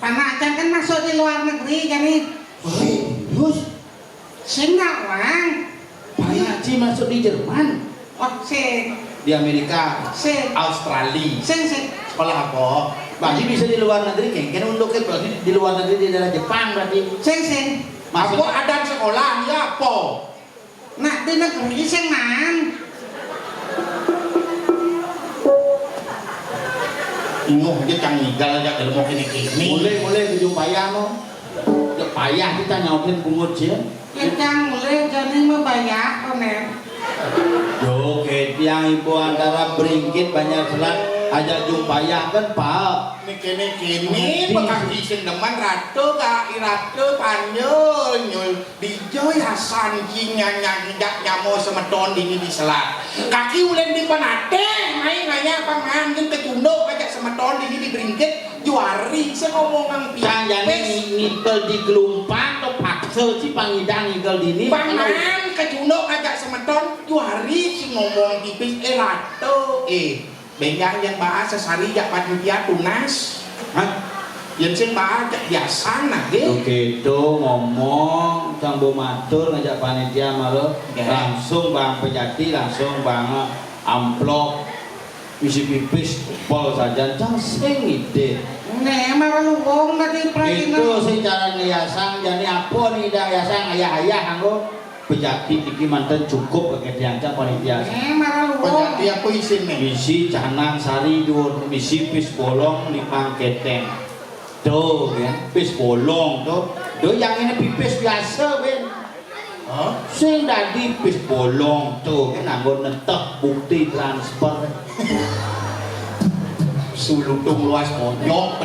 Panacan kan masuk di luar negeri kan nih. Terus Singawang. Pak Haji masuk di Jerman, Oh sing di Amerika, sing Australia. sing Sekolah apa? Berarti bisa di luar negeri, kan untuk berarti di luar negeri di daerah Jepang berarti. sing Masuk ada sekolah ya apa? nak di negeri sing man. Inguh aja cang ngigal aja kalau mau kini. Mulai ujung payah no. Ya payah kita nyautin pungut ya. Yang mulai jadi membayar konen. Yo, yang ibu antara beringkit banyak selat aja jumpayah kan Pak. Kini bekas isin deman ratu ka iratu panyo nyul dijoy hasan kinyan tidak nyamo semeton dini di selat. Kaki ulen di panate main ngaya pangan jeung kecunduk aja semeton dini di beringkit juari saya ngomong kang Cang jadi nikel di gelumpang atau paksa si pangidang nikel dini. pangan kecunduk aja semeton juari si ngomong tipis ratu bengang yang bahasa sari jak panitia tunas. Hah? Yang sing bahasa biasa nah ge. Oke, itu ngomong sambil matur ngajak panitia malu langsung bang pejati langsung bang amplop isi pipis pol saja cang sing ide. Nih marah luwung nanti pergi Itu secara ngiasang jadi apa nih dah hiasang ayah-ayah anggo pejati iki manten cukup pakai diancam panitia. Nih marah luwung. Penjati apa isin nih? Misi canang sari dur misi pis bolong limang keteng. Tuh ya, pis bolong tuh. Tuh yang ini pipis biasa ben. Hah? Sing dadi pis bolong tuh kan nganggo netek bukti transfer. Sulutung luas monyok